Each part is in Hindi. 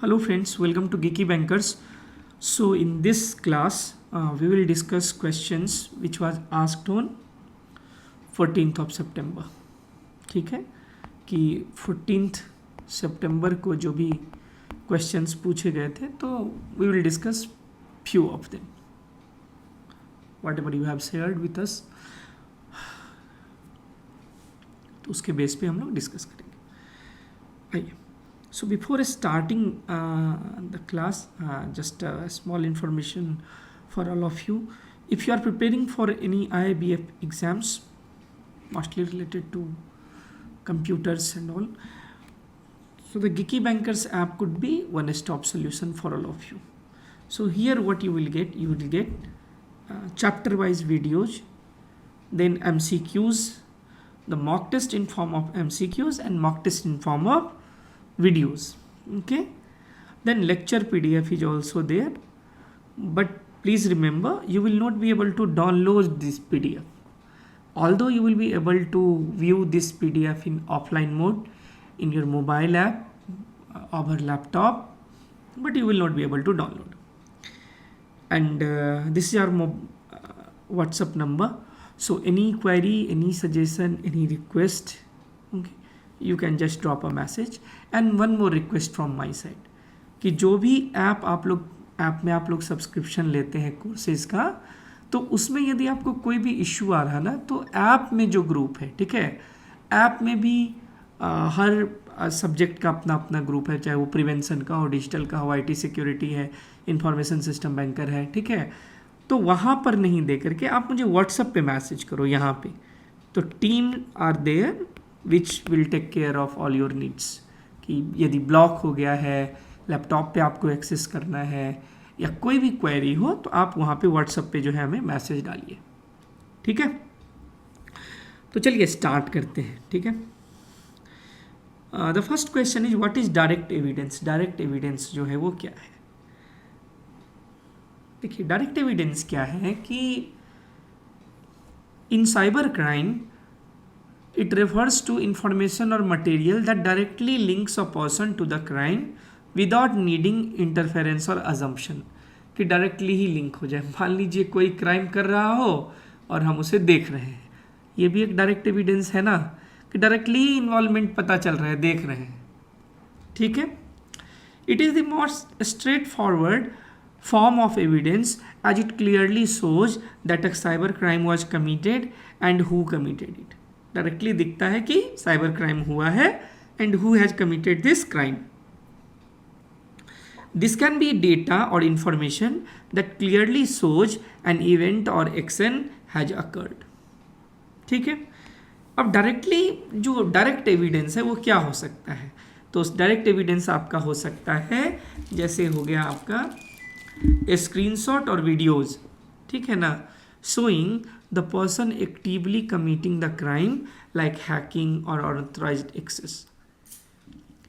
Hello friends, welcome to Geeky Bankers. So in this class, we will discuss questions which was asked on 14th of September. ठीक है कि 14th September को जो भी questions पूछे गए थे तो we will discuss few of them. Whatever you have shared with us, तो उसके बेस पे हम लोग डिस्कस करेंगे. आइए. So before starting the class, just a small information for all of you. If you are preparing for any IIBF exams, mostly related to computers and all, so the Geeky Bankers app could be one-stop solution for all of you. So here what you will get chapter-wise videos, then MCQs, the mock test in form of MCQs and mock test in form of videos. Okay, then lecture PDF is also there, but please remember you will not be able to download this PDF, although you will be able to view this PDF in offline mode in your mobile app or laptop, but you will not be able to download. And this is our WhatsApp number, so any query, any suggestion, any request, okay, you can just drop a message. And one more request from my side कि जो भी ऐप आप लोग सब्सक्रिप्शन लेते हैं कोर्सेज का, तो उसमें यदि आपको कोई भी इश्यू आ रहा ना, तो ऐप में जो ग्रुप है, ठीक है, ऐप में भी हर सब्जेक्ट का अपना अपना ग्रुप है, चाहे वो प्रिवेंशन का हो, डिजिटल का हो, IT सिक्योरिटी है, इंफॉर्मेशन सिस्टम बैंकर है, ठीक है. तो वहाँ पर नहीं दे करके आप मुझे व्हाट्सएप पे मैसेज करो यहाँ पे, तो team are there which will take care of all your needs. कि यदि ब्लॉक हो गया है, लैपटॉप पे आपको एक्सेस करना है या कोई भी क्वेरी हो, तो आप वहाँ पे व्हाट्सएप पे जो है हमें मैसेज डालिए. ठीक है, तो चलिए स्टार्ट करते हैं. ठीक है, the first question is what is direct evidence. Direct evidence जो है वो क्या है? देखिए, डायरेक्ट एविडेंस क्या है कि in cyber crime it refers to information or material that directly links a person to the crime without needing interference or assumption. कि डायरेक्टली ही लिंक हो जाए. मान लीजिए कोई क्राइम कर रहा हो और हम उसे देख रहे हैं, ये भी एक डायरेक्ट एविडेंस है ना, कि डायरेक्टली ही इन्वॉल्वमेंट पता चल रहा है, देख रहे हैं. ठीक है, it is the most straight forward form of evidence as it clearly shows that a cyber crime was committed and who committed it. Directly दिखता है कि साइबर क्राइम हुआ है and who has committed this crime. This can be data और information that clearly shows an event और एक्शन हैज अकर्ड. ठीक है, अब डायरेक्टली जो डायरेक्ट एविडेंस है वो क्या हो सकता है? तो डायरेक्ट एविडेंस आपका हो सकता है, जैसे हो गया आपका स्क्रीनशॉट और वीडियोज, ठीक है ना, showing the person actively committing the crime like hacking or unauthorized access.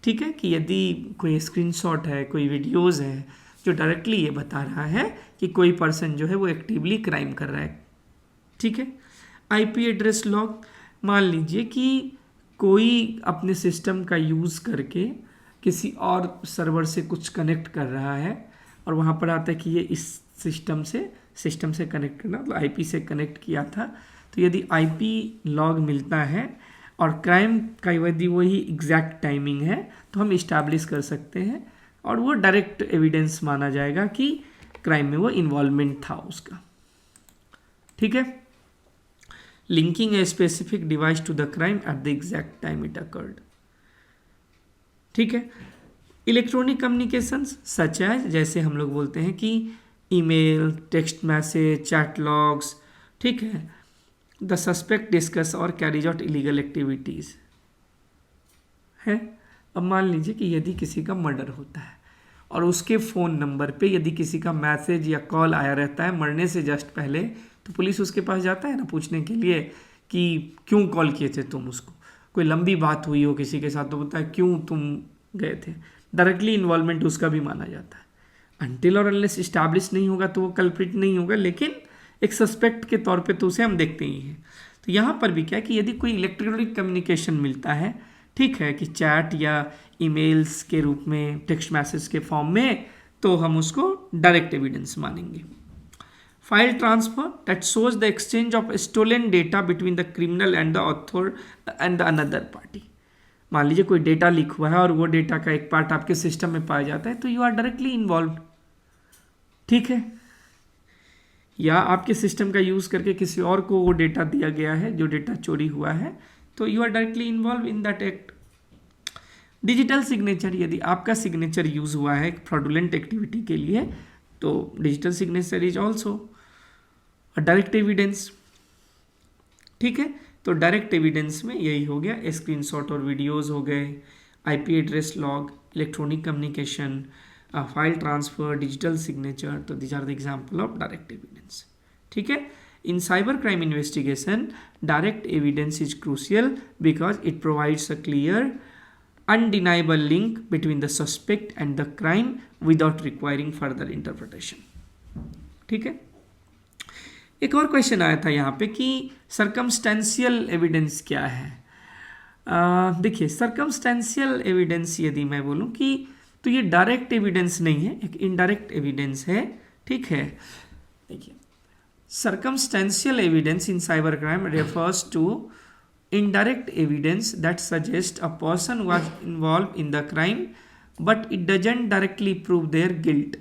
ठीक है, कि यदि कोई स्क्रीनशॉट है, कोई वीडियोस है जो डायरेक्टली ये बता रहा है कि कोई पर्सन जो है वो एक्टिवली क्राइम कर रहा है. ठीक है, IP एड्रेस लॉग, मान लीजिए कि कोई अपने सिस्टम का यूज़ करके किसी और सर्वर से कुछ कनेक्ट कर रहा है और वहाँ पर आता है कि ये इस सिस्टम से कनेक्ट करना, तो IP से कनेक्ट किया था. तो यदि IP लॉग मिलता है और क्राइम का यदि वही एग्जैक्ट टाइमिंग है, तो हम इस्टेब्लिश कर सकते हैं और वो डायरेक्ट एविडेंस माना जाएगा कि क्राइम में वो इन्वॉल्वमेंट था उसका. ठीक है, linking a specific device to the crime at the exact time it occurred. ठीक है, इलेक्ट्रॉनिक कम्युनिकेशंस सच एज, जैसे हम लोग बोलते हैं कि email, text message, chat logs. ठीक है, द सस्पेक्ट डिस्कस और कैरीज आउट इलीगल एक्टिविटीज़ है. अब मान लीजिए कि यदि किसी का मर्डर होता है और उसके फ़ोन नंबर पे यदि किसी का मैसेज या कॉल आया रहता है मरने से जस्ट पहले, तो पुलिस उसके पास जाता है ना पूछने के लिए कि क्यों कॉल किए थे तुम उसको. कोई लंबी बात हुई हो किसी के साथ तो बोलता है क्यों तुम गए थे. डायरेक्टली इन्वॉल्वमेंट उसका भी माना जाता है. अनटिल और अनलेस इस्टेब्लिश नहीं होगा तो वो कल्प्रिट नहीं होगा, लेकिन एक सस्पेक्ट के तौर पे तो उसे हम देखते ही हैं. तो यहाँ पर भी क्या है कि यदि कोई इलेक्ट्रॉनिक कम्युनिकेशन मिलता है ठीक है, कि चैट या ईमेल्स के रूप में, टेक्स्ट मैसेज के फॉर्म में, तो हम उसको डायरेक्ट एविडेंस मानेंगे। File transfer that shows the exchange of stolen data between the criminal and the author and the another party. मान लीजिए कोई डेटा लीक हुआ है और वो डेटा का एक पार्ट आपके सिस्टम में पाया जाता है, तो यू आर डायरेक्टली इन्वॉल्व, ठीक है। या आपके सिस्टम का यूज करके किसी और को वो डेटा दिया गया है, जो डेटा चोरी हुआ है, तो you are directly involve in that act. Digital signature, यदि आपका सिग्नेचर यूज हुआ है फ्रॉडुलेंट एक्टिविटी के लिए, तो digital signature is also a direct evidence, ठीक है। तो डायरेक्ट एविडेंस में यही हो गया, स्क्रीनशॉट और वीडियोस हो गए, IP address log, electronic communication, file transfer, digital signature, तो these are the example of direct evidence, ठीक है। In cyber crime investigation direct evidence is crucial because it provides a clear undeniable link between the suspect and the crime without requiring further interpretation, ठीक है। एक और क्वेश्चन आया था यहाँ पे कि सर्कमस्टेंशियल एविडेंस क्या है। देखिए, सर्कमस्टेंशियल एविडेंस यदि मैं बोलूँ कि तो ये डायरेक्ट एविडेंस नहीं है, एक इनडायरेक्ट एविडेंस है, ठीक है। देखिए, circumstantial evidence in cyber crime refers to indirect evidence that suggests a person was involved in the crime, but it doesn't directly prove their guilt.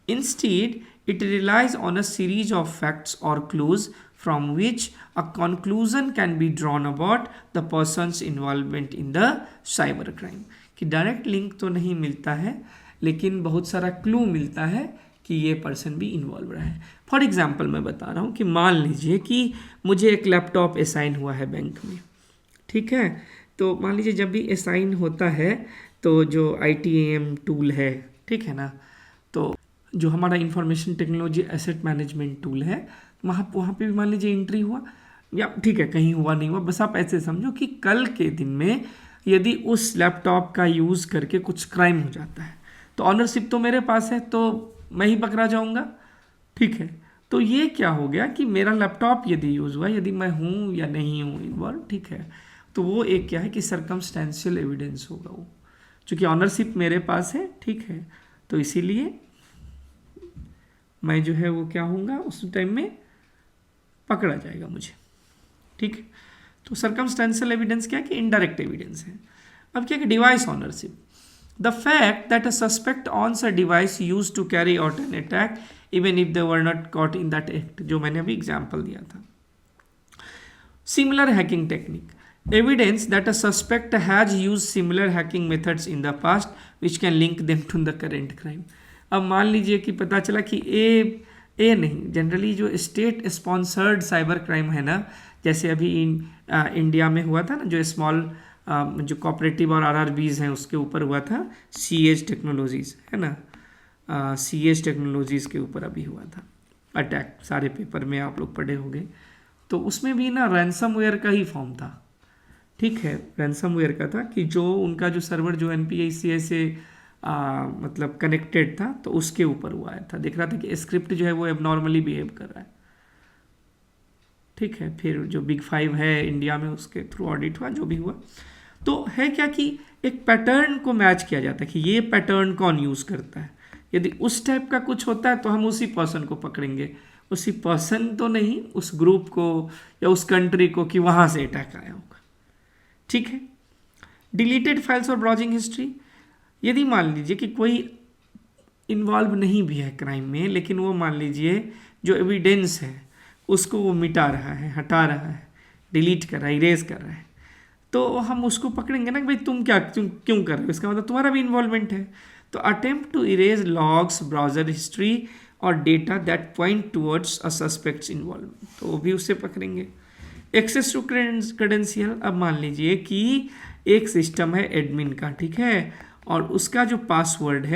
Instead, it relies on a series of facts or clues from which a conclusion can be drawn about the person's involvement in the cyber crime. कि डायरेक्ट लिंक तो नहीं मिलता है, लेकिन बहुत सारा क्लू मिलता है कि ये पर्सन भी इन्वॉल्व रहा है। फॉर एग्जाम्पल मैं बता रहा हूँ कि मान लीजिए कि मुझे एक लैपटॉप असाइन हुआ है बैंक में, ठीक है। तो मान लीजिए जब भी असाइन होता है तो जो ITAM टूल है, ठीक है ना, तो जो हमारा information technology asset management tool है, वहाँ पे भी मान लीजिए एंट्री हुआ, या ठीक है कहीं हुआ नहीं हुआ, बस आप ऐसे समझो कि कल के दिन में यदि उस लैपटॉप का यूज़ करके कुछ क्राइम हो जाता है, तो ऑनरशिप तो मेरे पास है, तो मैं ही पकड़ा जाऊंगा, ठीक है। तो ये क्या हो गया कि मेरा लैपटॉप यदि यूज़ हुआ, यदि मैं हूँ या नहीं हूँ इन्वॉल्व, ठीक है, तो वो एक क्या है कि सर्कमस्टेंशियल एविडेंस होगा वो, चूँकि ऑनरशिप मेरे पास है, ठीक है, तो इसीलिए मैं जो है वो क्या होऊंगा, उस टाइम में पकड़ा जाएगा मुझे, ठीक है। तो सर्कमस्टेंशियल एविडेंस क्या है कि इनडायरेक्ट एविडेंस है। अब क्या है कि device ownership, the fact that a suspect owns a device used to carry out an attack even if they were not caught in that act, जो मैंने अभी एग्जाम्पल दिया था। Similar hacking technique, evidence that a suspect has used similar hacking methods in the past which can link them to the current crime। अब मान लीजिए कि पता चला कि ए नहीं, जनरली जो स्टेट स्पॉन्सर्ड साइबर क्राइम है ना, जैसे अभी इंडिया में हुआ था ना, जो स्मॉल जो कोऑपरेटिव और RRBs हैं उसके ऊपर हुआ था, CH टेक्नोलॉजीज़ है ना, CH टेक्नोलॉजीज़ के ऊपर अभी हुआ था अटैक, सारे पेपर में आप लोग पढ़े होंगे। तो उसमें भी ना रैंसमवेयर का ही फॉर्म था, ठीक है, रैंसमवेयर का था कि जो उनका जो सर्वर जो NPICI से मतलब कनेक्टेड था, तो उसके ऊपर हुआ था। देख रहा था कि स्क्रिप्ट जो है वो एबनॉर्मली बिहेव कर रहा है, ठीक है। फिर जो बिग 5 है इंडिया में, उसके थ्रू ऑडिट हुआ, जो भी हुआ, तो है क्या कि एक पैटर्न को मैच किया जाता है कि ये पैटर्न कौन यूज़ करता है। यदि उस टाइप का कुछ होता है तो हम उसी पर्सन को पकड़ेंगे, उसी पर्सन तो नहीं, उस ग्रुप को या उस कंट्री को कि वहाँ से अटैक आया होगा, ठीक है। डिलीटेड फाइल्स और ब्राउजिंग हिस्ट्री, यदि मान लीजिए कि कोई इन्वॉल्व नहीं भी है क्राइम में, लेकिन वो मान लीजिए जो एविडेंस है उसको वो मिटा रहा है, हटा रहा है, डिलीट कर रहा है, इरेज कर रहा है, तो हम उसको पकड़ेंगे ना कि भाई तुम क्यों कर रहे हो, इसका मतलब तुम्हारा भी इन्वॉल्वमेंट है। तो attempt to erase logs, browser history और data that point towards a suspect's involvement, तो वो भी उससे पकड़ेंगे। एक्सेस टू क्रेडेंशियल, अब मान लीजिए कि एक सिस्टम है एडमिन का, ठीक है, और उसका जो पासवर्ड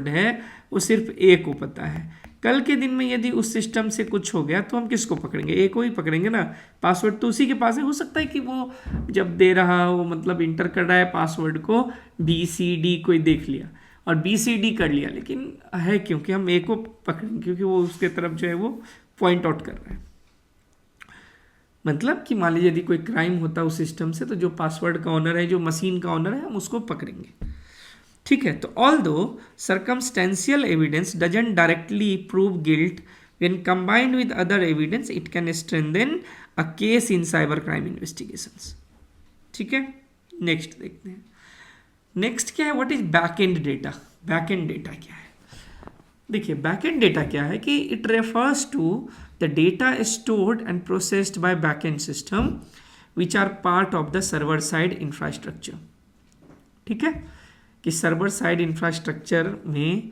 है वो सिर्फ ए को पता है। कल के दिन में यदि उस सिस्टम से कुछ हो गया तो हम किसको पकड़ेंगे, ए को ही पकड़ेंगे ना, पासवर्ड तो उसी के पास है। हो सकता है कि वो जब दे रहा हो, मतलब इंटर कर रहा है पासवर्ड को, BCD कोई देख लिया और BCD कर लिया, लेकिन है क्योंकि हम ए को पकड़ेंगे, क्योंकि वो उसके तरफ जो है वो पॉइंट आउट कर रहा है। मतलब कि मान लीजिए यदि कोई क्राइम होता है उस सिस्टम से, तो जो पासवर्ड का ऑनर है, जो मशीन का ऑनर है, हम उसको पकड़ेंगे। ठीक है, तो although circumstantial evidence doesn't directly prove guilt, when combined with other evidence it can strengthen a case in cyber crime investigations. ठीक है, नेक्स्ट देखते हैं। नेक्स्ट क्या है, what is back end data. Back end data क्या है? देखिए, बैक एंड डेटा क्या है कि it refers to the data stored and processed by back end system which are part of the server side infrastructure. ठीक है, कि सर्वर साइड इंफ्रास्ट्रक्चर में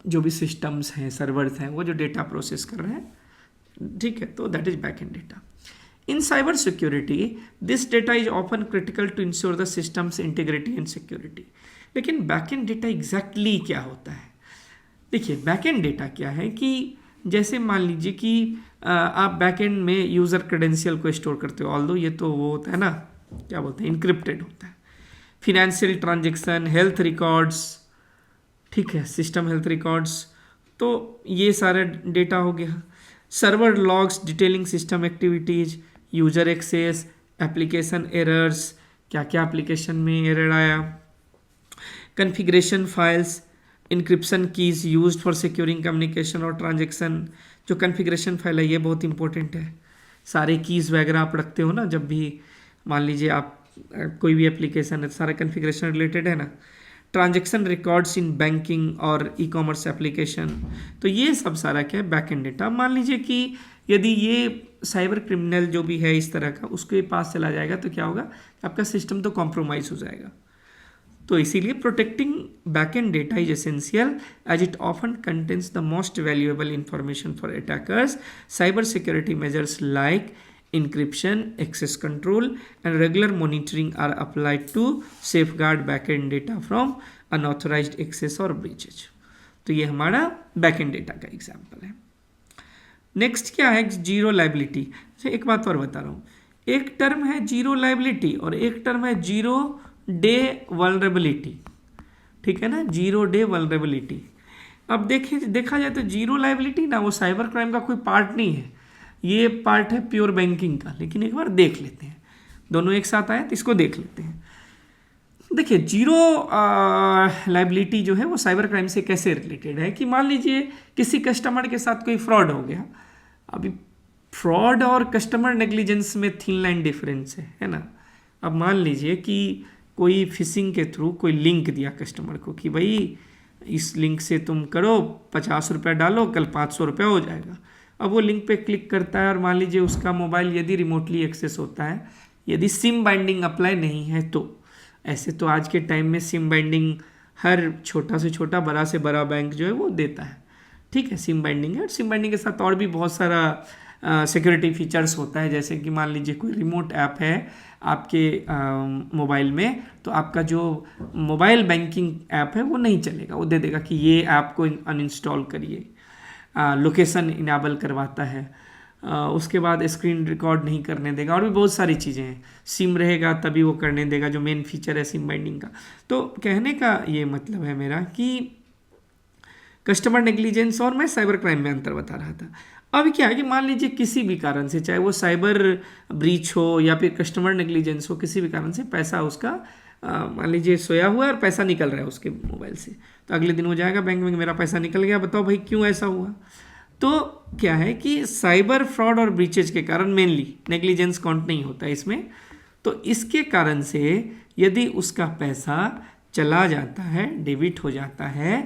जो भी सिस्टम्स हैं, सर्वर्स हैं, वो जो डेटा प्रोसेस कर रहे हैं। ठीक है, तो that is back end data. In cyber security, this data is often critical to ensure the system's integrity and security. लेकिन बैकएंड डेटा एग्जैक्टली क्या होता है? देखिए, बैकएंड डेटा क्या है कि जैसे मान लीजिए कि आप बैकएंड में यूज़र क्रेडेंशियल को स्टोर करते हो, ऑल्दो ये तो वो होता है ना, क्या बोलते हैं, इनक्रिप्टेड होता है। फिनेंशियल ट्रांजेक्शन, हेल्थ रिकॉर्ड्स, ठीक है, सिस्टम हेल्थ रिकॉर्ड्स, तो ये सारा डेटा हो गया। Server logs detailing system activities, user access, application errors, क्या क्या एप्लीकेशन में एरर आया, configuration files, encryption keys used for securing communication और ट्रांजेक्शन। जो कन्फिग्रेशन फाइल है ये बहुत इंपॉर्टेंट है। सारे कीज़ वगैरह आप रखते हो ना, जब भी मान लीजिए आप कोई भी एप्लीकेशन है, सारा कन्फिग्रेशन रिलेटेड है ना। ट्रांजेक्शन रिकॉर्ड्स इन बैंकिंग और ई कॉमर्स एप्लीकेशन, तो ये सब सारा क्या है, बैक एंड डेटा। मान लीजिए कि यदि ये साइबर क्रिमिनल जो भी है इस तरह का, उसके पास चला जाएगा तो क्या होगा, आपका सिस्टम तो कॉम्प्रोमाइज हो जाएगा। तो इसीलिए protecting back end data is essential as it often contains the most valuable information for attackers. Cyber security measures like encryption, access control and regular monitoring are applied to safeguard backend data from unauthorized access or breaches। तो ये हमारा बैकएंड डेटा का एग्जांपल है। नेक्स्ट क्या है, जीरो लाइबिलिटी। एक बात और बता रहा हूँ, एक टर्म है जीरो लाइबिलिटी और एक टर्म है जीरो डे वल्नरेबिलिटी। ठीक है ना, जीरो डे वल्नरेबिलिटी। अब देखा जाए तो जीरो लाइबिलिटी ना वो साइबर क्राइम का कोई पार्ट नहीं है, ये पार्ट है प्योर बैंकिंग का। लेकिन एक बार देख लेते हैं, दोनों एक साथ आए तो इसको देख लेते हैं। देखिए, जीरो लाइबिलिटी जो है वो साइबर क्राइम से कैसे रिलेटेड है कि मान लीजिए किसी कस्टमर के साथ कोई फ्रॉड हो गया। अभी फ्रॉड और कस्टमर नेग्लिजेंस में थिन लाइन डिफरेंस है ना। अब मान लीजिए कि कोई फिशिंग के थ्रू कोई लिंक दिया कस्टमर को कि भाई इस लिंक से तुम करो, 50 रुपये डालो, कल 500 रुपये हो जाएगा। अब वो लिंक पे क्लिक करता है और मान लीजिए उसका मोबाइल यदि रिमोटली एक्सेस होता है, यदि सिम बाइंडिंग अप्लाई नहीं है तो। ऐसे तो आज के टाइम में सिम बाइंडिंग हर छोटा से छोटा, बड़ा से बड़ा बैंक जो है वो देता है। ठीक है, सिम बाइंडिंग है। और सिम बाइंडिंग के साथ और भी बहुत सारा सिक्योरिटी फीचर्स होता है। जैसे कि मान लीजिए कोई रिमोट ऐप है आपके मोबाइल में, तो आपका जो मोबाइल बैंकिंग ऐप है वो नहीं चलेगा, वो दे देगा कि ये ऐप को अनइंस्टॉल करिए। लोकेशन इनेबल करवाता है, उसके बाद स्क्रीन रिकॉर्ड नहीं करने देगा, और भी बहुत सारी चीज़ें हैं। सिम रहेगा तभी वो करने देगा, जो मेन फीचर है सिम बाइंडिंग का। तो कहने का ये मतलब है मेरा कि कस्टमर नेग्लिजेंस और मैं साइबर क्राइम में अंतर बता रहा था। अब क्या है कि मान लीजिए किसी भी कारण से, चाहे वो साइबर ब्रीच हो या फिर कस्टमर नेग्लिजेंस हो, किसी भी कारण से पैसा उसका मान लीजिए सोया हुआ है और पैसा निकल रहा है उसके मोबाइल से, तो अगले दिन हो जाएगा बैंक में मेरा पैसा निकल गया, बताओ भाई क्यों ऐसा हुआ। तो क्या है कि साइबर फ्रॉड और ब्रीचेज के कारण मेनली नेग्लिजेंस काउंट नहीं होता है इसमें। तो इसके कारण से यदि उसका पैसा चला जाता है, डेबिट हो जाता है,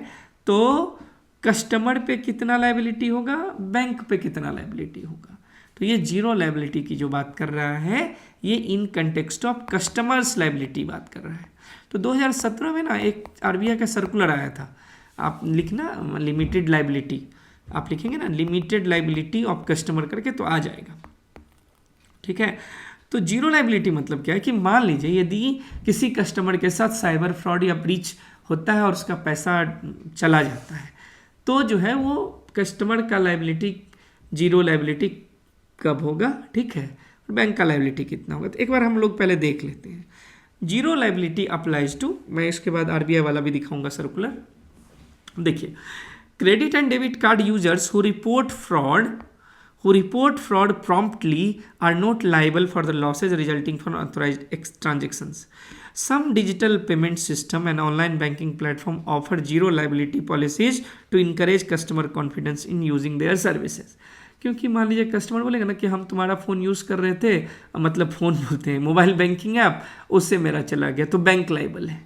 तो कस्टमर पे कितना लायबिलिटी होगा, बैंक पे कितना लायबिलिटी होगा। तो ये जीरो लायबिलिटी की जो बात कर रहा है, ये in context of customers liability बात कर रहा है। तो 2017 में ना एक आरबीआई का सर्कुलर आया था, आप लिखना लिमिटेड लायबिलिटी, आप लिखेंगे ना लिमिटेड लायबिलिटी ऑफ कस्टमर करके तो आ जाएगा। ठीक है, तो जीरो लायबिलिटी मतलब क्या है कि मान लीजिए यदि किसी कस्टमर के साथ साइबर फ्रॉड या ब्रीच होता है और उसका पैसा चला जाता है, तो जो है वो कस्टमर का लायबिलिटी जीरो लायबिलिटी कब होगा, ठीक है, और बैंक का लायबिलिटी कितना होगा। तो एक बार हम लोग पहले देख लेते हैं। जीरो लायबिलिटी अप्लाइज टू, मैं इसके बाद आरबीआई वाला भी दिखाऊंगा सर्कुलर। देखिए, credit and debit card users who report fraud who report fraud promptly are not liable for the losses resulting from unauthorized transactions. Some digital payment system and online banking platform offer zero liability policies to encourage customer confidence in using their services. क्योंकि मान लीजिए कस्टमर बोलेगा ना कि हम तुम्हारा फ़ोन यूज़ कर रहे थे, मतलब फ़ोन बोलते हैं मोबाइल बैंकिंग ऐप, उससे मेरा चला गया तो बैंक लाइबल है।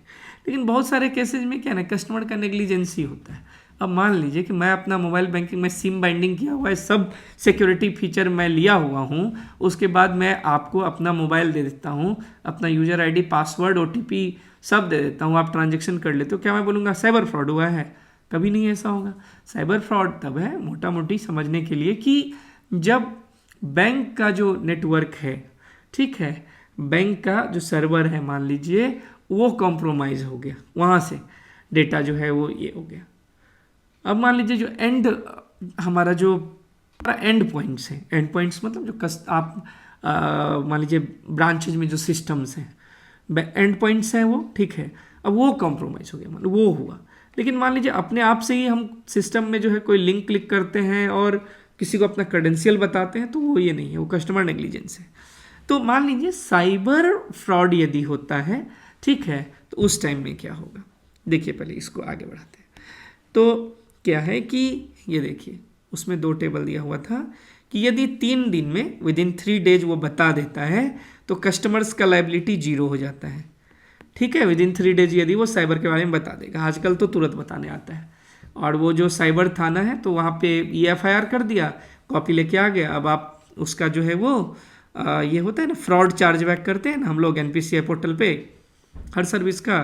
लेकिन बहुत सारे केसेज में क्या ना कस्टमर का नेग्लिजेंसी होता है। अब मान लीजिए कि मैं अपना मोबाइल बैंकिंग में सिम बाइंडिंग किया हुआ है, सब सिक्योरिटी फीचर मैं लिया हुआ हूँ, उसके बाद मैं आपको अपना मोबाइल दे देता हूँ, अपना यूज़र आईडी, पासवर्ड, OTP सब दे देता हूँ, आप ट्रांजेक्शन कर लेते हो, क्या मैं बोलूँगा साइबर फ्रॉड हुआ है? कभी नहीं ऐसा होगा। साइबर फ्रॉड तब है, मोटा मोटी समझने के लिए, कि जब बैंक का जो नेटवर्क है, ठीक है, बैंक का जो सर्वर है मान लीजिए वो कॉम्प्रोमाइज़ हो गया, वहाँ से डेटा जो है वो ये हो गया। अब मान लीजिए जो हमारा जो एंड पॉइंट्स हैं, एंड पॉइंट्स मतलब जो आप मान लीजिए ब्रांचेज में जो सिस्टम्स हैं, एंड पॉइंट्स हैं वो, ठीक है, अब वो कॉम्प्रोमाइज़ हो गया, मतलब वो हुआ। लेकिन मान लीजिए अपने आप से ही हम सिस्टम में जो है कोई लिंक क्लिक करते हैं और किसी को अपना क्रेडेंशियल बताते हैं, तो वो ये नहीं है, वो कस्टमर नेग्लिजेंस है। तो मान लीजिए साइबर फ्रॉड यदि होता है, ठीक है, तो उस टाइम में क्या होगा, देखिए पहले इसको आगे बढ़ाते हैं। तो क्या है कि ये देखिए उसमें 2 टेबल दिया हुआ था कि यदि 3 दिन में विदिन 3 डेज वो बता देता है तो कस्टमर्स का लाइबिलिटी 0 हो जाता है, ठीक है, विदिन 3 डेज यदि वो साइबर के बारे में बता देगा। आजकल तो तुरंत बताने आता है, और वो जो साइबर थाना है तो वहाँ पे EFIR कर दिया, कॉपी लेके आ गया। अब आप उसका जो है वो ये होता है ना फ्रॉड चार्ज बैक करते हैं ना हम लोग NPCI पोर्टल पे हर सर्विस का,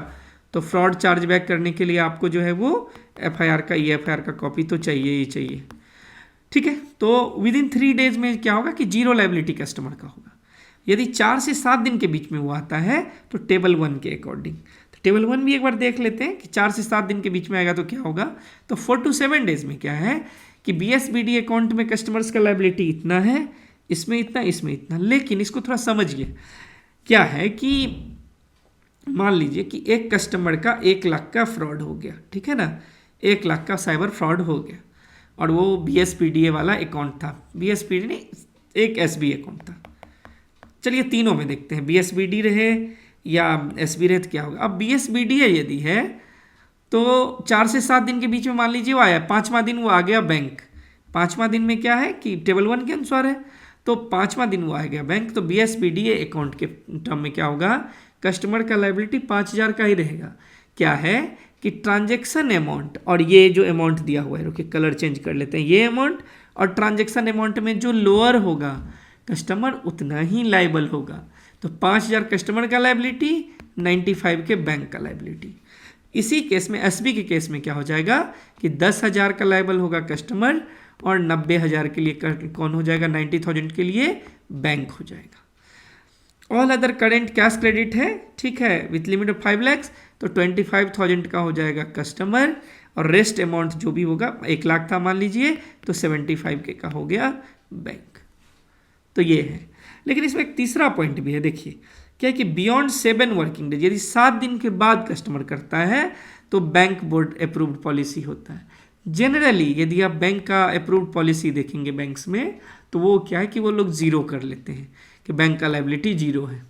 तो फ्रॉड चार्ज बैक करने के लिए आपको जो है वो FIR का EFIR का कॉपी तो चाहिए ही चाहिए, ठीक है। तो विदिन 3 डेज में क्या होगा कि 0 लाइबिलिटी कस्टमर का होगा। यदि 4 से 7 दिन के बीच में वो आता है तो टेबल 1 के अकॉर्डिंग, तो टेबल 1 भी एक बार देख लेते हैं कि 4 से 7 दिन के बीच में आएगा तो क्या होगा। तो 4 to 7 डेज में क्या है कि BSBD अकाउंट में कस्टमर्स का लाइबिलिटी इतना है, इसमें इतना, इसमें इतना। लेकिन इसको थोड़ा समझिए, क्या है कि मान लीजिए कि एक कस्टमर का 1 लाख का फ्रॉड हो गया, ठीक है ना, 1 लाख का साइबर फ्रॉड हो गया, और वो BSPDA वाला अकाउंट था, BSPD नहीं, एक SB अकाउंट था। चलिए तीनों में देखते हैं, BSBD रहे या SB रहे तो क्या होगा। अब BSBDA यदि है तो 4 से 7 दिन के बीच में मान लीजिए वो आया, 5वां दिन वो आ गया बैंक। 5वां दिन में क्या है कि टेबल 1 के अनुसार है, तो 5वां दिन वो आ गया बैंक, तो BSBDA अकाउंट के टर्म में क्या होगा, कस्टमर का लाइबिलिटी 5000 का ही रहेगा। क्या है कि ट्रांजैक्शन अमाउंट और ये जो अमाउंट दिया हुआ है, रुकिए कलर चेंज कर लेते हैं, ये अमाउंट और ट्रांजैक्शन अमाउंट में जो लोअर होगा कस्टमर उतना ही लाइबल होगा। तो 5000 कस्टमर का लाइबिलिटी, 95 के बैंक का लाइबिलिटी। इसी केस में SB के केस में क्या हो जाएगा कि 10,000 का लाइबल होगा कस्टमर और 90,000 के लिए कौन हो जाएगा, 90,000 के लिए बैंक हो जाएगा। All other current cash credit है, ठीक है, विथ लिमिट ऑफ 5 लाख, तो 25,000 का हो जाएगा कस्टमर, और रेस्ट अमाउंट जो भी होगा 1 लाख था मान लीजिए, तो 75 के का हो गया बैंक। तो ये है। लेकिन इसमें एक तीसरा पॉइंट भी है, देखिए क्या है कि बियॉन्ड 7 वर्किंग डेज, यदि 7 दिन के बाद कस्टमर करता है तो बैंक बोर्ड अप्रूव्ड पॉलिसी होता है। जनरली यदि आप बैंक का अप्रूव्ड पॉलिसी देखेंगे बैंक्स में, तो वो क्या है कि वो लोग 0 कर लेते हैं कि बैंक का लाइबिलिटी 0 है,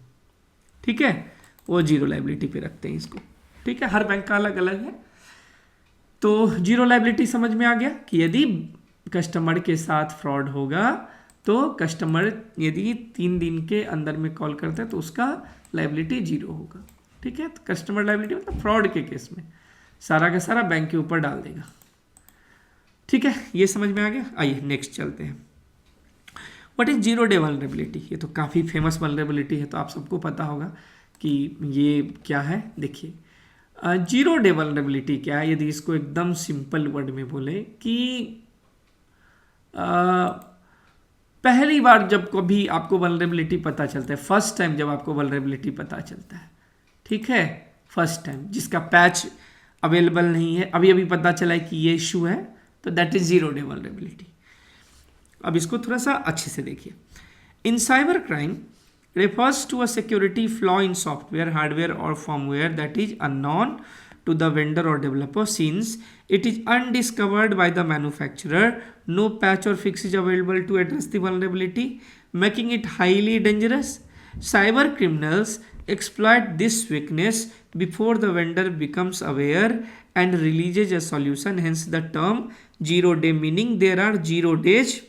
ठीक है, वो 0 लाइबिलिटी पे रखते हैं इसको, ठीक है, हर बैंक का अलग अलग है। तो 0 लाइबिलिटी समझ में आ गया कि यदि कस्टमर के साथ फ्रॉड होगा तो कस्टमर यदि 3 दिन के अंदर में कॉल करता है तो उसका लाइबिलिटी 0 होगा, ठीक है। तो कस्टमर लाइबिलिटी मतलब फ्रॉड के केस में सारा का सारा बैंक के ऊपर डाल देगा, ठीक है, ये समझ में आ गया। आइए नेक्स्ट चलते हैं। व्हाट इज 0 डे वल्नरेबिलिटी, ये तो काफ़ी फेमस वल्नरेबिलिटी है, तो आप सबको पता होगा कि ये क्या है। देखिए 0 डे वल्नरेबिलिटी क्या है, यदि इसको एकदम सिंपल वर्ड में बोले कि पहली बार जब कभी आपको वल्नरेबिलिटी पता चलता है, फर्स्ट टाइम जब आपको वल्नरेबिलिटी पता चलता है, ठीक है, फर्स्ट टाइम जिसका पैच अवेलेबल नहीं है, अभी अभी पता चला है कि ये इशू है, तो दैट इज 0 डे वल्नरेबिलिटी। अब इसको थोड़ा सा अच्छे से देखिए। In cyber crime refers to a security flaw in software, hardware or firmware that is unknown to the vendor or developer since it is undiscovered by the manufacturer. No patch or fix is available to address the vulnerability, making it highly dangerous. Cyber criminals exploit this weakness before the vendor becomes aware and releases a solution. Hence the term 0 day, meaning there are 0 days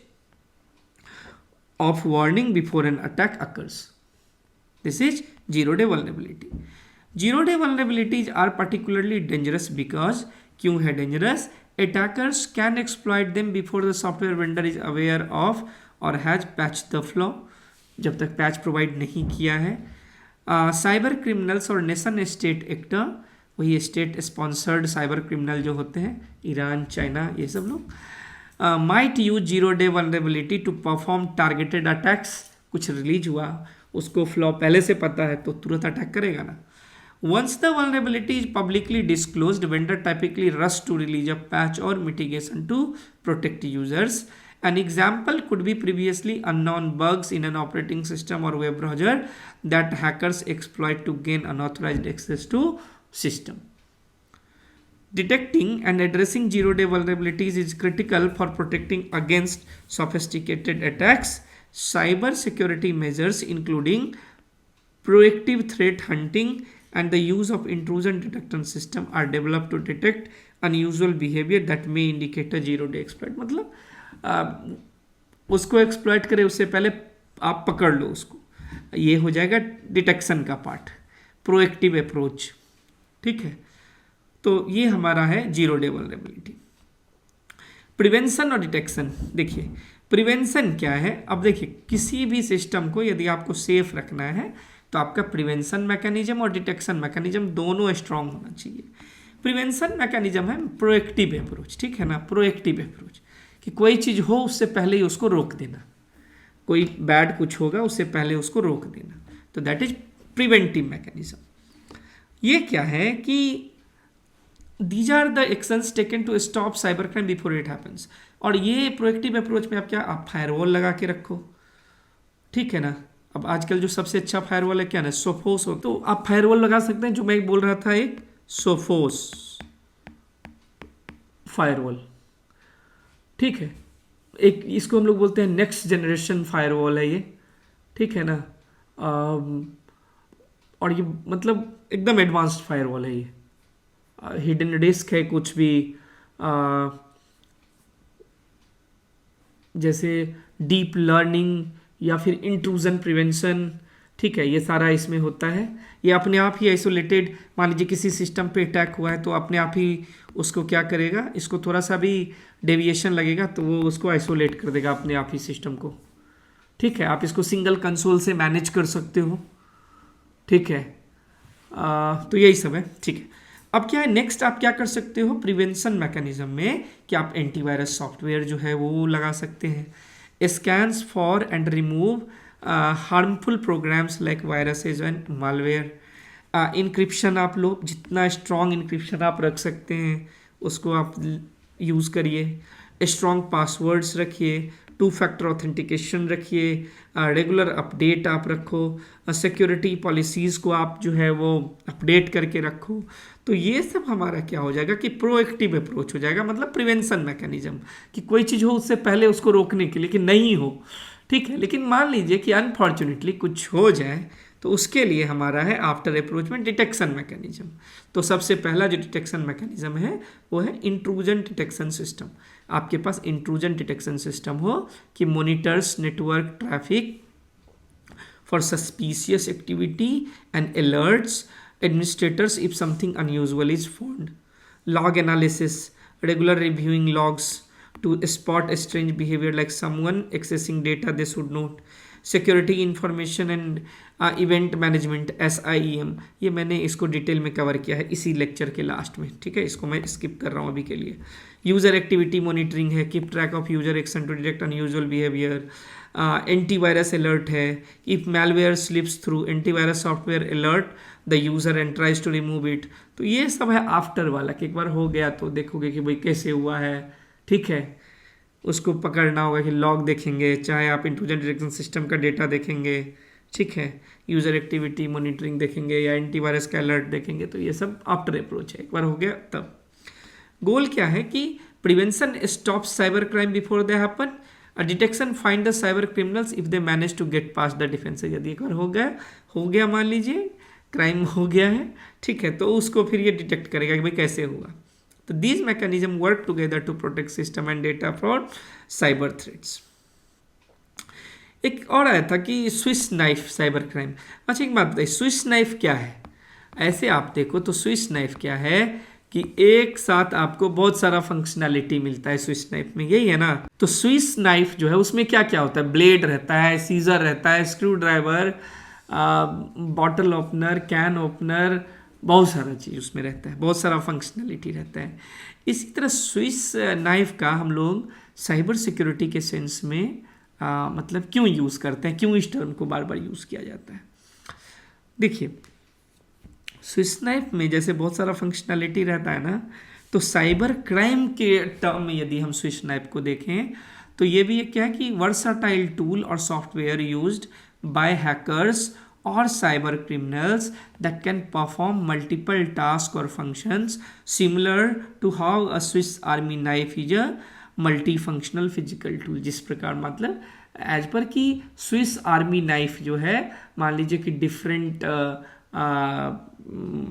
of warning before an attack occurs. This is 0 day vulnerability. 0 day vulnerabilities are particularly dangerous because, क्यों है dangerous? Attackers can exploit them before the software vendor is aware of or has patched the flaw. जब तक पैच प्रोवाइड नहीं किया है. साइबर क्रिमिनल्स और नेशन स्टेट एक्टर, वही स्टेट स्पॉन्सर्ड साइबर क्रिमिनल जो होते हैं, ईरान, चाइना, ये सब लोग, might use 0 day vulnerability to perform targeted attacks. कुछ रिलीज हुआ, उसको फ्लॉ पहले से पता है तो तुरंत अटैक करेगा ना. Once the vulnerability is publicly disclosed, vendor typically rush to release a patch or mitigation to protect users. An example could be previously unknown bugs in an operating system or web browser that hackers exploit to gain unauthorized access to system. Detecting and addressing 0 day vulnerabilities is critical for protecting against sophisticated attacks. Cyber security measures including proactive threat hunting and the use of intrusion detection system are developed to detect unusual behavior that may indicate a 0 day exploit. मतलब उसको एक्सप्लॉइट करे उससे पहले आप पकड़ लो उसको, ये हो जाएगा डिटेक्शन का पार्ट, प्रोएक्टिव अप्रोच. ठीक है, तो ये हमारा है 0 day वल्नरेबिलिटी. प्रिवेंशन और डिटेक्शन. देखिए प्रिवेंशन क्या है. अब देखिए किसी भी सिस्टम को यदि आपको सेफ रखना है तो आपका प्रिवेंशन मैकेनिज्म और डिटेक्शन मैकेनिज्म दोनों स्ट्रांग होना चाहिए. प्रिवेंशन मैकेनिज्म है प्रोएक्टिव अप्रोच. ठीक है ना, प्रोएक्टिव अप्रोच कि कोई चीज़ हो उससे पहले ही उसको रोक देना, कोई बैड कुछ होगा उससे पहले उसको रोक देना, तो दैट इज प्रिवेंटिव मैकेनिज्म. ये क्या है कि these are the actions taken to stop cyber crime before it happens. और ये प्रोएक्टिव अप्रोच में आप क्या, आप फायरवॉल लगा के रखो. ठीक है ना, अब आजकल जो सबसे अच्छा फायरवॉल है क्या ना, सोफोस हो, तो आप फायरवॉल लगा सकते हैं. जो मैं बोल रहा था एक सोफोस फायरवॉल. ठीक है, एक इसको हम लोग बोलते हैं नेक्स्ट जनरेशन फायरवॉल है ये. ठीक है ना, और ये मतलब एकदम एडवांस्ड फायरवॉल है ये. हिडन डिस्क है कुछ भी, जैसे डीप लर्निंग या फिर इंट्रूजन प्रिवेंशन. ठीक है, ये सारा इसमें होता है. ये अपने आप ही आइसोलेटेड, मान लीजिए किसी सिस्टम पे अटैक हुआ है तो अपने आप ही उसको क्या करेगा, इसको थोड़ा सा भी डेविएशन लगेगा तो वो उसको आइसोलेट कर देगा अपने आप ही सिस्टम को. ठीक है, आप इसको सिंगल कंसोल से मैनेज कर सकते हो. ठीक है, तो यही सब है. ठीक है, अब क्या है नेक्स्ट, आप क्या कर सकते हो प्रिवेंशन मैकेनिज्म में कि आप एंटीवायरस सॉफ्टवेयर जो है वो लगा सकते हैं. Scans for and remove harmful programs like viruses and malware. Encryption आप लो, जितना स्ट्रॉन्ग इंक्रिप्शन आप रख सकते हैं उसको आप यूज़ करिए. स्ट्रॉन्ग पासवर्ड्स रखिए, 2 फैक्टर ऑथेंटिकेशन रखिए, रेगुलर अपडेट आप रखो, सिक्योरिटी पॉलिसीज़ को आप जो है वो अपडेट करके रखो. तो ये सब हमारा क्या हो जाएगा कि प्रोएक्टिव अप्रोच हो जाएगा, मतलब प्रिवेंशन मैकेनिज्म कि कोई चीज़ हो उससे पहले उसको रोकने के लिए कि नहीं हो. ठीक है, लेकिन मान लीजिए कि अनफॉर्चुनेटली कुछ हो जाए तो उसके लिए हमारा है आफ्टर अप्रोच में डिटेक्शन मैकेनिज्म. तो सबसे पहला जो डिटेक्शन मैकेनिज्म है वो है इंट्रूजन डिटेक्शन सिस्टम. आपके पास इंट्रूजन डिटेक्शन सिस्टम हो कि monitors network traffic for suspicious activity and alerts administrators if something unusual is found. Log analysis, regular reviewing logs to spot strange behavior like someone accessing data they should not. Security information and event management SIEM, ये मैंने इसको डिटेल में कवर किया है इसी लेक्चर के लास्ट में. ठीक है, इसको मैं स्किप कर रहा हूँ अभी के लिए. यूज़र एक्टिविटी मॉनिटरिंग है, keep track of user action to detect unusual behaviour. Antivirus alert है, if malware slips through antivirus software alert the user and tries to remove it. तो ये सब है आफ्टर वाला कि एक बार हो गया तो देखोगे कि भाई कैसे हुआ है. ठीक है, उसको पकड़ना होगा कि लॉग देखेंगे, चाहे आप इंट्रूजन डिटेक्शन सिस्टम का डेटा देखेंगे. ठीक है, यूज़र एक्टिविटी मॉनिटरिंग देखेंगे या एंटीवायरस का अलर्ट देखेंगे, तो ये सब आफ्टर अप्रोच है, एक बार हो गया तब। गोल क्या है कि prevention stop cyber crime before they happen, detection find the cyber criminals if they manage to get past the defence. यदि एक बार हो गया मान लीजिए क्राइम हो गया है, ठीक है, तो उसको फिर ये डिटेक्ट करेगा कि भाई कैसे हुआ। तो these mechanism work together to protect system and data from cyber threats. एक और आया था कि स्विस नाइफ साइबर क्राइम। अच्छा एक बात बताइए, स्विस नाइफ क्या है? ऐसे आप देखो तो स्विस नाइफ क्या है कि एक साथ आपको बहुत सारा फंक्शनैलिटी मिलता है स्विस नाइफ में, यही है ना। तो स्विस नाइफ जो है उसमें क्या क्या होता है? ब्लेड रहता है, सीजर रहता है, screw driver, bottle opener, can opener, बहुत सारा चीज़ उसमें रहता है, बहुत सारा फंक्शनैलिटी रहता है। इसी तरह स्विस नाइफ का हम लोग साइबर सिक्योरिटी के सेंस में मतलब क्यों यूज़ करते हैं, क्यों इस टर्म को बार बार यूज़ किया जाता है? देखिए स्विस नाइफ में जैसे बहुत सारा फंक्शनैलिटी रहता है ना, तो साइबर क्राइम के टर्म में यदि हम स्विस नाइफ को देखें तो ये भी क्या है कि वर्साटाइल टूल और software used by hackers or cyber criminals that can perform multiple tasks or functions similar to how a Swiss Army knife is a multifunctional physical tool। जिस प्रकार मतलब एज पर कि स्विस आर्मी नाइफ जो है मान लीजिए कि डिफरेंट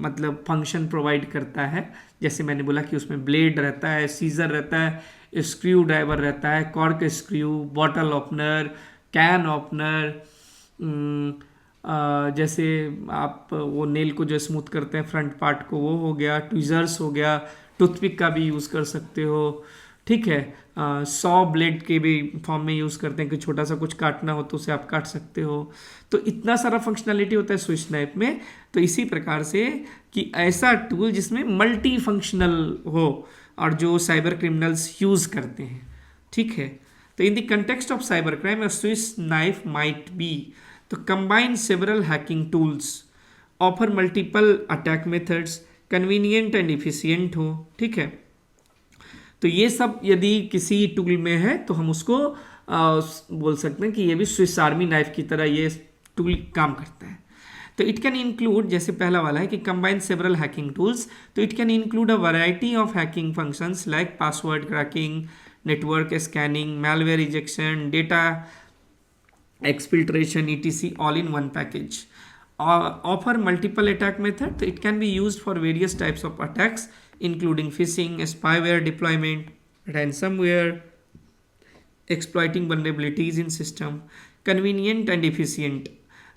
मतलब फंक्शन प्रोवाइड करता है, जैसे मैंने बोला कि उसमें ब्लेड रहता है, सीजर रहता है, स्क्रू ड्राइवर रहता है, cork screw, bottle opener, can opener, जैसे आप वो नेल को जो स्मूथ करते हैं फ्रंट पार्ट को, वो हो गया, ट्विज़र्स हो गया, टूथपिक का भी यूज़ कर सकते हो, ठीक है, सॉ ब्लेड के भी फॉर्म में यूज़ करते हैं कि छोटा सा कुछ काटना हो तो उसे आप काट सकते हो। तो इतना सारा फंक्शनैलिटी होता है स्विच नाइफ में। तो इसी प्रकार से कि ऐसा टूल जिसमें मल्टी फंक्शनल हो और जो साइबर क्रिमिनल्स यूज़ करते हैं, ठीक है। तो in the context of cyber crime a Swiss knife might be to combine several hacking tools, offer multiple attack methods, convenient and efficient हो, ठीक है। तो ये सब यदि किसी टूल में है तो हम उसको बोल सकते हैं कि ये भी स्विस आर्मी नाइफ की तरह ये टूल काम करता है। तो इट कैन इंक्लूड, जैसे पहला वाला है कि कंबाइन सेवरल हैकिंग टूल्स, तो it can include a variety of hacking functions like password cracking, network scanning, malware injection, data exfiltration, etc. all in one package. Offer multiple attack method, so it can be used for various types of attacks including phishing, spyware deployment, ransomware, exploiting vulnerabilities in system. Convenient and efficient.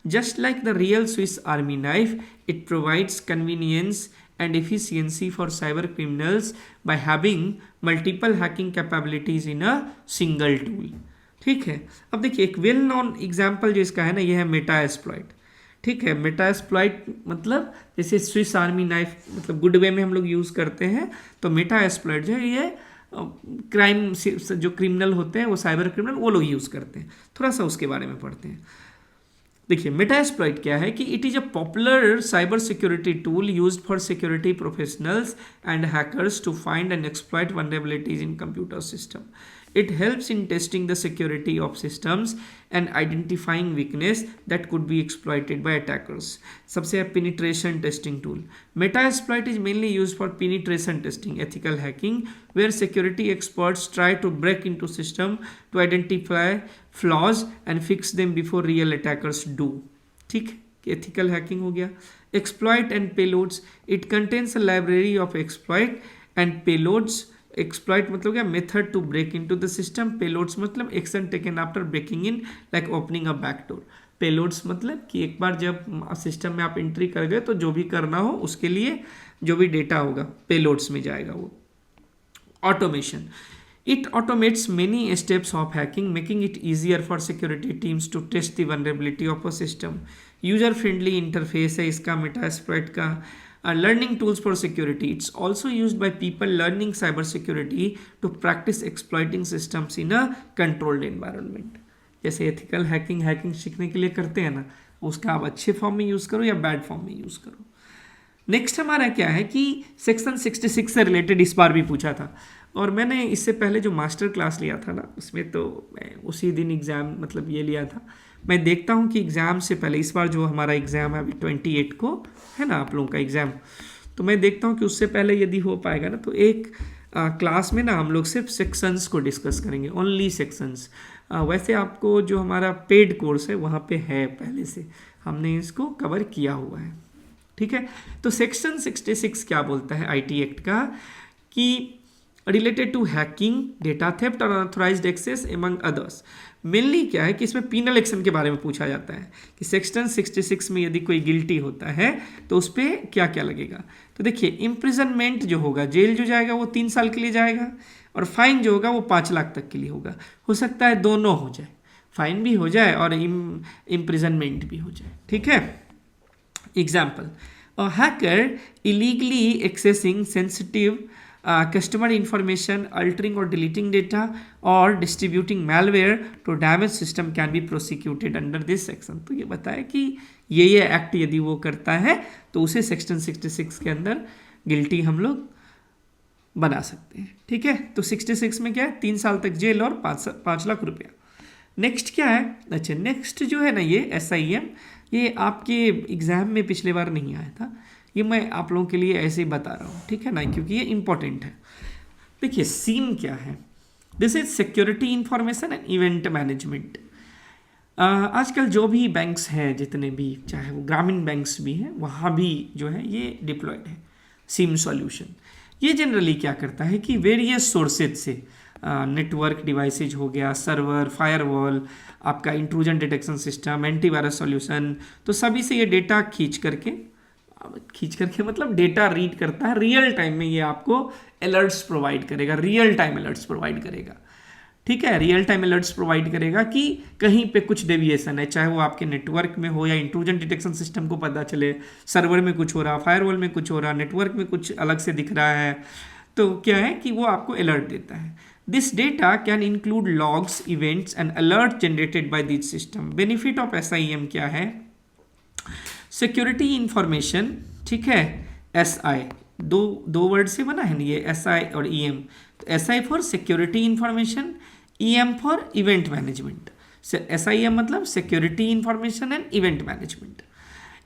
Just like the real Swiss Army knife, it provides convenience and efficiency for cyber criminals by having multiple hacking capabilities in a single tool। ठीक है। अब देखिए एक वेल नोन एग्जाम्पल जो इसका है ना, ये है मेटा एक्सप्लॉइट। ठीक है, मेटा एक्सप्लॉइट मतलब जैसे स्विस आर्मी नाइफ मतलब गुड वे में हम लोग यूज़ करते हैं, तो मेटा एक्सप्लॉइट जो है ये क्राइम जो क्रिमिनल होते हैं वो साइबर क्रिमिनल वो लोग यूज़ करते हैं। थोड़ा सा उसके बारे में पढ़ते हैं। देखिए मेटा एक्सप्लॉइट क्या है कि it is a popular cyber security tool used for security professionals and hackers to find and exploit vulnerabilities in computer system. It helps in testing the security of systems and identifying weakness that could be exploited by attackers। सबसे है penetration testing tool। Metasploit is mainly used for penetration testing, ethical hacking, where security experts try to break into system to identify flaws and fix them before real attackers do। ठीक, ethical hacking हो गया। Exploit and payloads, it contains a library of exploit and payloads। Exploit मतलब क्या, method to break into the system. Payloads मतलब action taken after breaking in, like opening a backdoor. Payloads मतलब कि एक बार जब सिस्टम में आप एंट्री कर गए तो जो भी करना हो उसके लिए जो भी डेटा होगा पेलोड्स में जाएगा वो। Automation, it automates many steps of hacking, making it easier for security teams to test the vulnerability of a system। User friendly interface है इसका मेटास्प्लॉइट का। Learning tools for security, it's also used by people learning cyber security to practice exploiting systems in a controlled environment। जैसे ethical hacking सीखने के लिए करते हैं ना, उसका आप अच्छे फॉर्म में यूज़ करो या बैड फॉर्म में यूज़ करो। नेक्स्ट हमारा क्या है कि सेक्शन 66 से रिलेटेड इस बार भी पूछा था, और मैंने इससे पहले जो मास्टर क्लास लिया था ना उसमें तो मैं उसी दिन एग्ज़ाम मतलब ये लिया था, मैं देखता हूँ कि एग्ज़ाम से पहले, इस बार जो हमारा एग्ज़ाम है अभी 28 को है ना आप लोगों का एग्ज़ाम, तो मैं देखता हूँ कि उससे पहले यदि हो पाएगा ना तो एक क्लास में ना हम लोग सिर्फ सेक्शंस को डिस्कस करेंगे, ओनली सेक्शंस। वैसे आपको जो हमारा पेड कोर्स है वहाँ पे है, पहले से हमने इसको कवर किया हुआ है, ठीक है। तो सेक्शन 66 क्या बोलता है आईटी एक्ट का, कि related to hacking, data theft और unauthorised access among others. Mainly क्या है कि इसमें पीनल एक्शन के बारे में पूछा जाता है कि सेक्शन 66 में यदि कोई गिल्टी होता है तो उस पर क्या क्या लगेगा। तो देखिए, इम्प्रिजनमेंट जो होगा, जेल जो जाएगा वो 3 साल के लिए जाएगा, और फाइन जो होगा वो 5 लाख तक के लिए होगा। हो सकता है दोनों हो जाए, फाइन भी हो जाए और इम्प्रिजनमेंट भी हो जाए, ठीक है। Example, a hacker illegally accessing sensitive customer information, altering or deleting data, or distributing malware to damage system can be prosecuted under this section। तो ये बताया कि ये एक्ट यदि वो करता है तो उसे सेक्शन 66 के अंदर गिल्टी हम लोग बना सकते हैं, ठीक है। तो 66 में क्या है, 3 साल तक जेल और 5 लाख रुपया। नेक्स्ट क्या है, अच्छा नेक्स्ट जो है ना ये SIM, ये आपके एग्जाम में पिछले बार नहीं आया था, ये मैं आप लोगों के लिए ऐसे ही बता रहा हूँ, ठीक है ना, क्योंकि ये इंपॉर्टेंट है। देखिए सीम क्या है, this is security information and event management. आजकल जो भी बैंक्स हैं जितने भी, चाहे वो ग्रामीण बैंक्स भी हैं, वहाँ भी जो है ये डिप्लॉयड है सीम सॉल्यूशन। ये जनरली क्या करता है कि वेरियस सोर्सेज से, नेटवर्क डिवाइसेज हो गया, सर्वर, फायरवॉल, आपका intrusion detection system, antivirus solution, तो सभी से ये डेटा खींच करके मतलब डेटा रीड करता है, रियल टाइम में ये आपको अलर्ट्स प्रोवाइड करेगा, रियल टाइम अलर्ट्स प्रोवाइड करेगा, ठीक है। रियल टाइम अलर्ट्स प्रोवाइड करेगा कि कहीं पे कुछ डेविएशन है, चाहे वो आपके नेटवर्क में हो या इंट्रूजन डिटेक्शन सिस्टम को पता चले, सर्वर में कुछ हो रहा, फायरवॉल में कुछ हो रहा, नेटवर्क में कुछ अलग से दिख रहा है, तो क्या है कि वो आपको अलर्ट देता है। This data can include logs, events and alert generated by this system. Benefit of SIM क्या है, सिक्योरिटी इंफॉर्मेशन, ठीक है। SI दो वर्ड से बना है ये, SI और EM। तो SI for security information, EM for event management. SIM मतलब security information and event management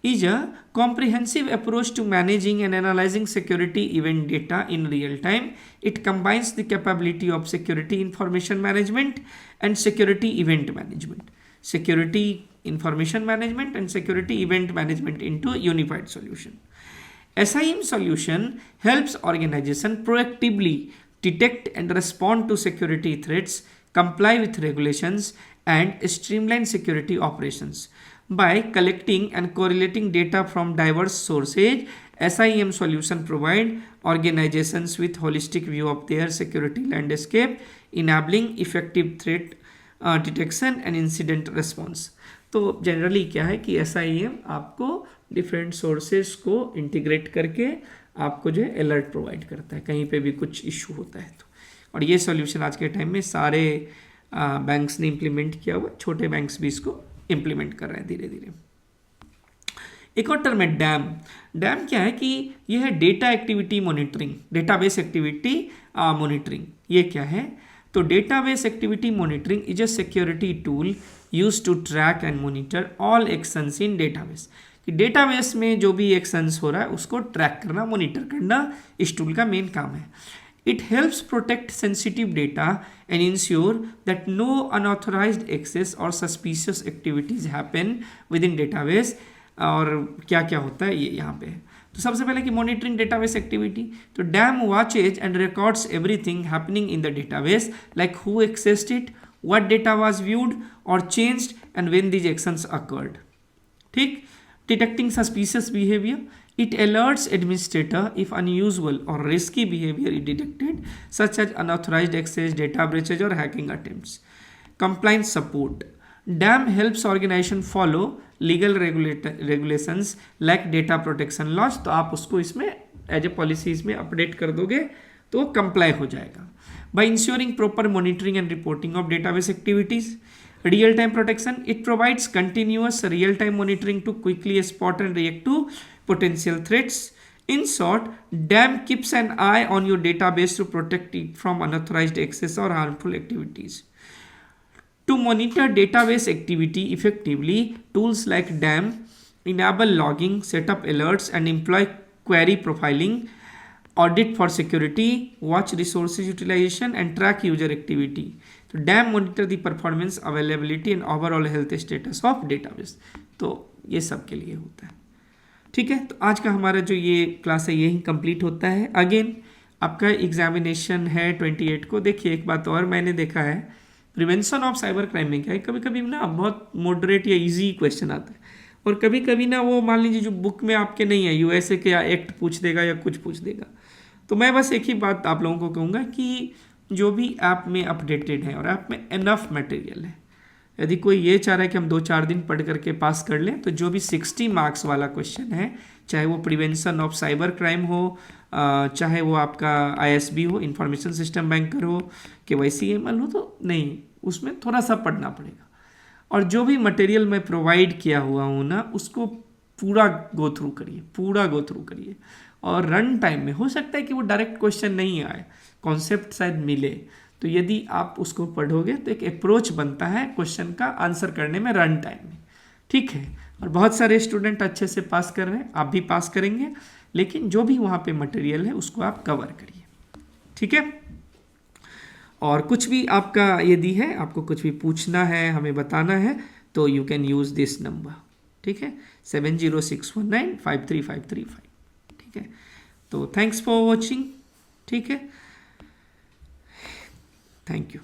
is a comprehensive approach to managing and analyzing security event data in real time. It combines the capability of security information management and security event management, security information management and security event management into unified solution. SIM solution helps organization proactively detect and respond to security threats, comply with regulations, and streamline security operations. By collecting and correlating data from diverse sources, SIM solution provide organizations with holistic view of their security landscape, enabling effective threat detection and incident response. तो जनरली क्या है कि SIM आपको डिफरेंट सोर्सेज को इंटीग्रेट करके आपको जो है अलर्ट प्रोवाइड करता है कहीं पे भी कुछ इशू होता है तो। और ये सॉल्यूशन आज के टाइम में सारे बैंक्स ने इम्प्लीमेंट किया हुआ, छोटे बैंक्स भी इसको इम्प्लीमेंट कर रहे हैं धीरे धीरे। एक और टर्म है डैम। डैम क्या है कि यह है data activity monitoring, database activity monitoring. ये क्या है, तो database activity monitoring is a security tool use to track and monitor all actions in database. कि डेटाबेस में जो भी एक्शंस हो रहा है उसको ट्रैक करना, मॉनिटर करना इस टूल का मेन काम है। It helps protect sensitive data and ensure that no unauthorized access or suspicious activities happen within database। और क्या क्या होता है ये यहाँ पे है। तो सबसे पहले कि मॉनिटरिंग डेटाबेस एक्टिविटी, तो DAM watches and records everything happening in the database, like who accessed it, what data was viewed और changed and when these actions occurred, ठीक। Detecting suspicious behaviour, it alerts administrator if unusual or risky behavior is detected, such as unauthorized access, data breaches or hacking attempts. Compliance support, DAM helps organization follow legal regulations like data protection laws। तो आप उसको इसमें एज ए पॉलिसीज में अपडेट कर दोगे तो वो कंप्लाई हो जाएगा। By ensuring proper monitoring and reporting of database activities, real-time protection, it provides continuous real-time monitoring to quickly spot and react to potential threats. In short, DAM keeps an eye on your database to protect it from unauthorized access or harmful activities. To monitor database activity effectively, tools like DAM enable logging, set up alerts, and employ query profiling, audit for security, watch resources utilization, and track user activity. तो DAM monitor the performance, availability, and overall health status of database. तो ये सब के लिए होता है. ठीक है, तो आज का हमारा जो ये क्लास है यही कंप्लीट होता है. अगेन आपका एग्जामिनेशन है 28 को. देखिए एक बात और मैंने देखा है, प्रिवेंशन ऑफ साइबर क्राइम में क्या है, कभी कभी ना बहुत मॉडरेट या इजी क्वेश्चन आता है, और कभी कभी ना वो मान लीजिए जो बुक में आपके नहीं है, यूएसए के या एक्ट पूछ देगा या कुछ पूछ देगा. तो मैं बस एक ही बात आप लोगों को कहूँगा कि जो भी ऐप में अपडेटेड है और ऐप में इनफ मटेरियल है, यदि कोई ये चाह रहा है कि हम 2-4 दिन पढ़ करके पास कर लें, तो जो भी 60 मार्क्स वाला क्वेश्चन है, चाहे वो प्रिवेंशन ऑफ साइबर क्राइम हो, चाहे वो आपका आईएसबी हो, इंफॉर्मेशन सिस्टम बैंकर हो, KYC-ML हो, तो नहीं, उसमें थोड़ा सा पढ़ना पड़ेगा. और जो भी मटेरियल मैं प्रोवाइड किया हुआ हूँ ना, उसको पूरा गो थ्रू करिए. और रन टाइम में हो सकता है कि वो डायरेक्ट क्वेश्चन नहीं आए, कॉन्सेप्ट शायद मिले, तो यदि आप उसको पढ़ोगे तो एक अप्रोच बनता है क्वेश्चन का आंसर करने में रन टाइम में. ठीक है, और बहुत सारे स्टूडेंट अच्छे से पास कर रहे हैं, आप भी पास करेंगे, लेकिन जो भी वहाँ पे मटेरियल है उसको आप कवर करिए. ठीक है, और कुछ भी आपका यदि है, आपको कुछ भी पूछना है, हमें बताना है, तो you can use this number. ठीक है, 7061953535. ठीक है, तो थैंक्स फॉर वॉचिंग. ठीक है, थैंक यू.